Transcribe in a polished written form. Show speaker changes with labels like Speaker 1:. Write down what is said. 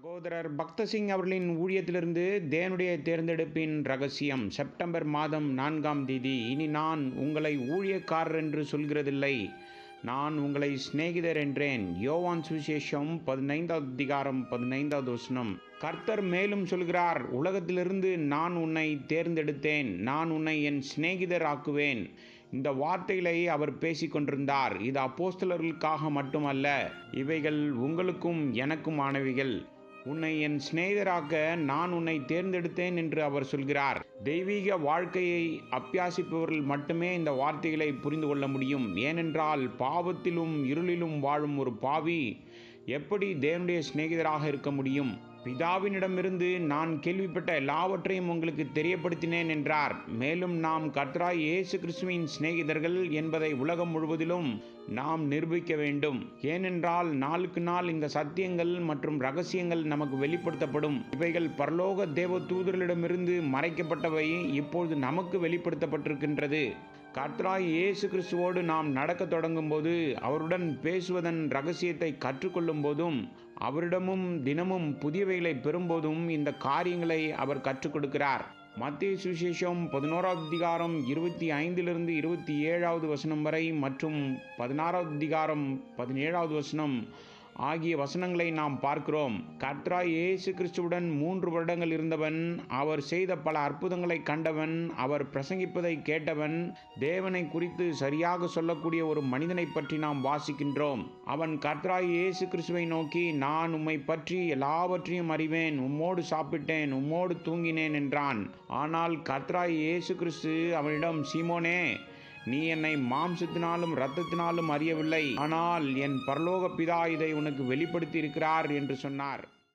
Speaker 1: சகோதரர் பக்தசிங் அவர்களின் ஊழியத்திலிருந்து தேவனுடைய தேர்ந்தெடுப்பின் ரகசியம் செப்டம்பர் மாதம் 4ஆம் தேதி. இனி நான் உங்களை ஊழியக்காரர் என்று சொல்கிறதில்லை, நான் உங்களை சிநேகிதர் என்றேன். யோவான் சுவிசேஷம் 15வது அதிகாரம் 15வது வசனம். கர்த்தர் மேலும் சொல்கிறார், உலகத்திலிருந்து நான் உன்னை தேர்ந்தெடுத்தேன், நான் உன்னை என் சிநேகிதர் ஆக்குவேன். இந்த வார்த்தைகளை அவர் பேசிக்கொண்டிருந்தார். இது அப்போஸ்தலர்களுக்காக மட்டுமல்ல, இவைகள் உங்களுக்கும் எனக்குமானவைகள். உன்னை என் சிநேகிதராக்க நான் உன்னை தேர்ந்தெடுத்தேன் என்று அவர் சொல்கிறார். தெய்வீக வாழ்க்கையை அபியாசிப்பவர்கள் மட்டுமே இந்த வார்த்தைகளை புரிந்து கொள்ள முடியும். ஏனென்றால் பாவத்திலும் இருளிலும் வாழும் ஒரு பாவி எப்படி தேவனுடைய சிநேகிதராக இருக்க முடியும்? பிதாவினிடமிருந்து நான் கேள்விப்பட்ட எல்லாவற்றையும் உங்களுக்கு தெரியப்படுத்தினேன் என்றார். மேலும் நாம் கர்த்தராய் இயேசு கிறிஸ்துவின் சிநேகிதர்கள் என்பதை உலகம் முழுவதிலும் நாம் நிரூபிக்க வேண்டும். ஏனென்றால் நாளுக்கு நாள் இந்த சத்தியங்கள் மற்றும் ரகசியங்கள் நமக்கு வெளிப்படுத்தப்படும். இவைகள் பரலோக தேவ தூதர்களிடமிருந்து மறைக்கப்பட்டவை இப்பொழுது நமக்கு வெளிப்படுத்தப்பட்டிருக்கின்றது. கர்த்தராய் இயேசு கிறிஸ்துவோடு நாம் நடக்க தொடங்கும் போது, அவருடன் பேசுவதன் ரகசியத்தை கற்றுக்கொள்ளும் போதும், அவரிடமும் தினமும் புதியவைகளை பெறும்போதும் இந்த காரியங்களை அவர் கற்றுக் கொடுக்கிறார். மத்தேயு சுவிசேஷம் 11வது அதிகாரம் 25லிருந்து 27வது வசனம் வரை மற்றும் 16வது அதிகாரம் 17வது வசனம் ஆகிய வசனங்களை நாம் பார்க்கிறோம். கர்த்தராய் இயேசு கிறிஸ்துவுடன் 3 வருடங்கள் இருந்தவன், அவர் செய்த பல அற்புதங்களை கண்டவன், அவர் பிரசங்கிப்பதை கேட்டவன், தேவனை குறித்து சரியாக சொல்லக்கூடிய ஒரு மனிதனை பற்றி நாம் வாசிக்கின்றோம். அவன் கர்த்தராய் இயேசு கிறிஸ்துவை நோக்கி, நான் உம்மை பற்றி எல்லாவற்றையும் அறிவேன், உம்மோடு சாப்பிட்டேன், உம்மோடு தூங்கினேன் என்றான். ஆனால் கர்த்தராய் இயேசு கிறிஸ்து அவனிடம், சீமோனே, நீ என்னை மாம்சத்தினாலும் இரத்தத்தினாலும் அறியவில்லை, ஆனால் என் பரலோக பிதா இதை உனக்கு வெளிப்படுத்தி இருக்கிறார் என்று சொன்னார்.